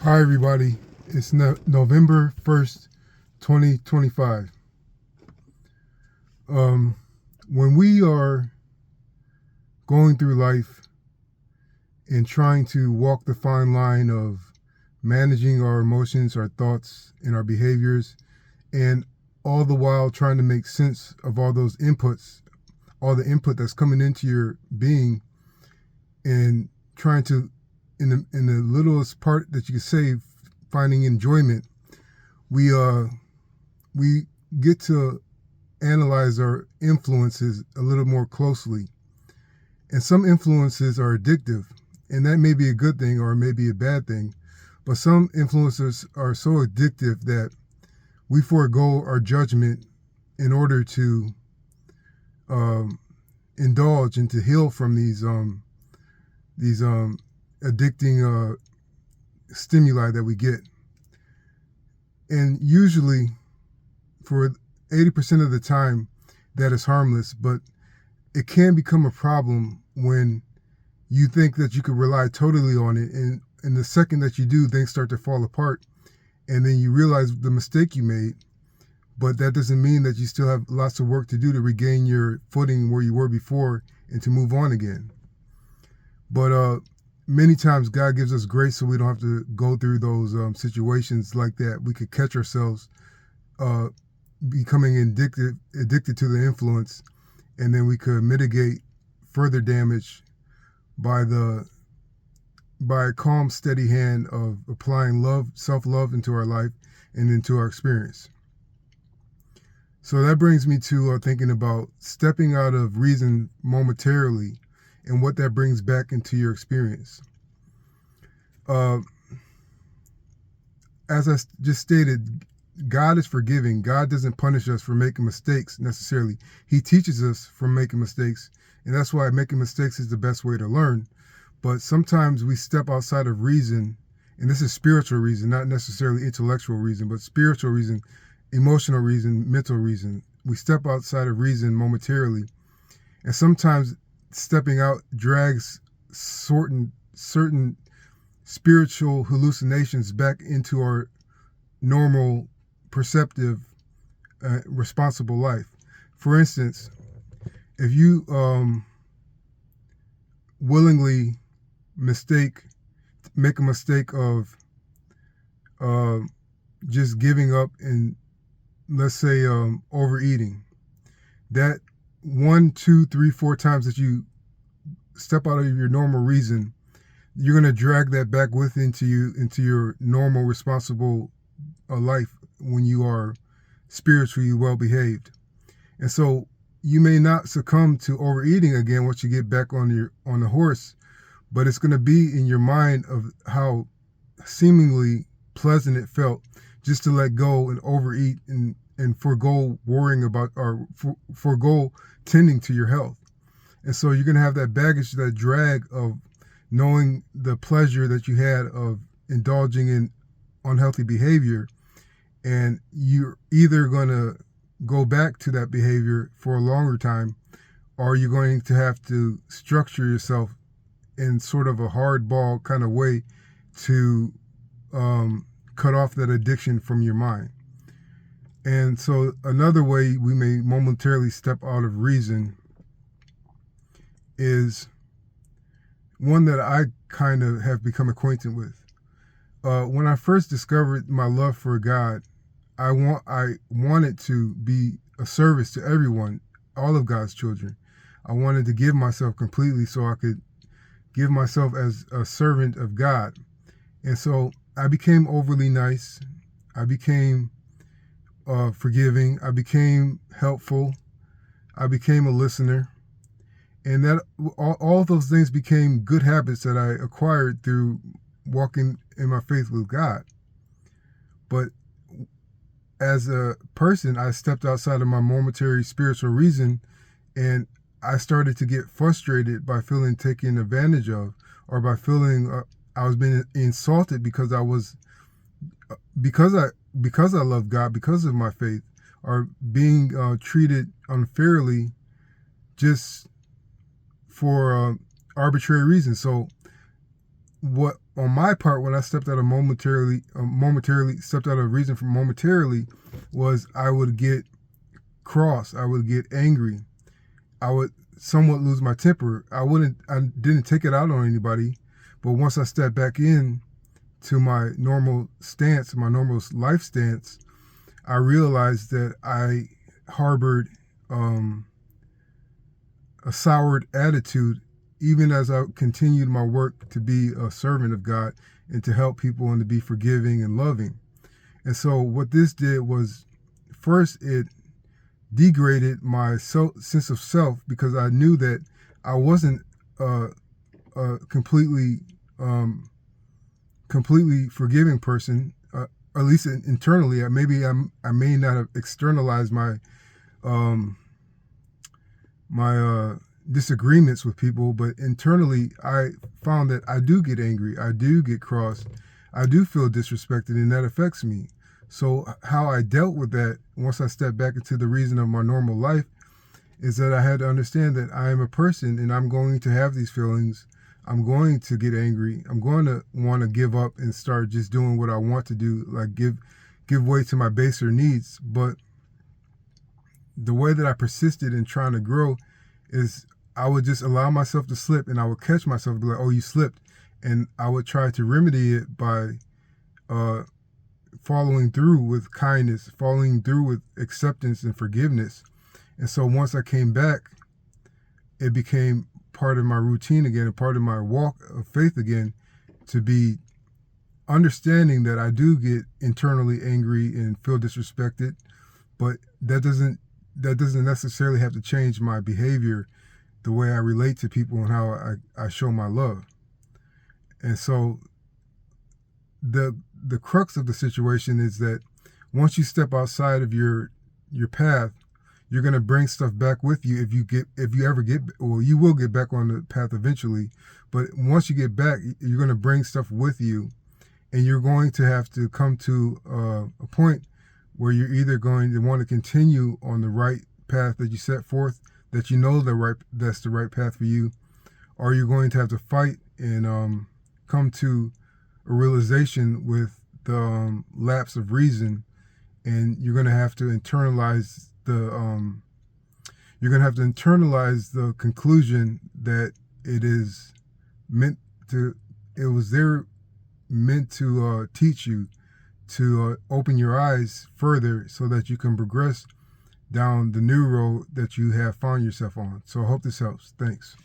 Hi, everybody. It's November 1st, 2025. Um, when we are going through life and trying to walk the fine line of managing our emotions, our thoughts, and our behaviors, and all the while trying to make sense of all those inputs, all the input that's coming into your being, and trying to, in the littlest part that you can say, finding enjoyment, we we get to analyze our influences a little more closely. And some influences are addictive, and that may be a good thing or it may be a bad thing. But some influences are so addictive that we forego our judgment in order to um, indulge and to heal from these addicting stimuli that we get. And usually, for 80% of the time, that is harmless, but it can become a problem when you think that you could rely totally on it, and the second that you do, things start to fall apart, and then you realize the mistake you made. But that doesn't mean that you still have lots of work to do to regain your footing where you were before and to move on again. But many times God gives us grace so we don't have to go through those situations like that. We could catch ourselves uh, becoming addicted to the influence, and then we could mitigate further damage by a calm, steady hand of applying love, self-love into our life and into our experience. So that brings me to thinking about stepping out of reason momentarily and what that brings back into your experience. Uh, as I just stated, God is forgiving. God doesn't punish us for making mistakes necessarily. He teaches us from making mistakes, and that's why making mistakes is the best way to learn. But sometimes we step outside of reason, and this is spiritual reason, not necessarily intellectual reason, but spiritual reason, emotional reason, mental reason. We step outside of reason momentarily, and sometimes stepping out drags certain spiritual hallucinations back into our normal, perceptive, responsible life. For instance, if you willingly make a mistake of uh, just giving up and, let's say, overeating, that one, two, three, four times that you step out of your normal reason, you're going to drag that back into your normal, responsible life when you are spiritually well behaved. And so you may not succumb to overeating again once you get back on the horse, but it's going to be in your mind of how seemingly pleasant it felt just to let go and overeat and forego worrying about or forego tending to your health. And so you're going to have that baggage, that drag of knowing the pleasure that you had of indulging in unhealthy behavior, and you're either going to go back to that behavior for a longer time, or you're going to have to structure yourself in sort of a hardball kind of way to cut off that addiction from your mind. And so another way we may momentarily step out of reason is one that I kind of have become acquainted with. When I first discovered my love for God, I wanted to be a service to everyone, all of God's children. I wanted to give myself completely so I could give myself as a servant of God. And so I became overly nice. I became forgiving. I became helpful. I became a listener. And that all those things became good habits that I acquired through walking in my faith with God. But as a person, I stepped outside of my momentary spiritual reason, and I started to get frustrated by feeling taken advantage of, or by feeling I was being insulted because I love God, because of my faith, or being treated unfairly just for arbitrary reasons. So what on my part, when I stepped out of momentarily stepped out of reason for momentarily, was I would get cross, I would get angry, I would somewhat lose my temper. I didn't take it out on anybody, but once I stepped back in to my normal stance, my normal life stance, I realized that I harbored a soured attitude, even as I continued my work to be a servant of God and to help people and to be forgiving and loving. And so what this did was, first, it degraded my sense of self, because I knew that I wasn't a completely forgiving person, at least internally. Maybe I may not have externalized my disagreements with people, but internally I found that I do get angry, I do get cross, I do feel disrespected, and that affects me. So how I dealt with that once I stepped back into the reason of my normal life is that I had to understand that I am a person and I'm going to have these feelings. I'm going to get angry. I'm going to want to give up and start just doing what I want to do, like give way to my baser needs. But the way that I persisted in trying to grow is I would just allow myself to slip, and I would catch myself and be like, oh, you slipped. And I would try to remedy it by following through with kindness, following through with acceptance and forgiveness. And so once I came back, it became part of my routine again, a part of my walk of faith again, to be understanding that I do get internally angry and feel disrespected, but that doesn't necessarily have to change my behavior, the way I relate to people and how I show my love. And so the crux of the situation is that once you step outside of your path, you're going to bring stuff back with you. If you ever get, well, you will get back on the path eventually, but once you get back, you're going to bring stuff with you, and you're going to have to come to a point where you're either going to want to continue on the right path that you set forth, that you know that's the right path for you, or you're going to have to fight and come to a realization with the lapse of reason, and you're going to have to internalize the conclusion that it was there meant to teach you, to open your eyes further so that you can progress down the new road that you have found yourself on. So I hope this helps. Thanks.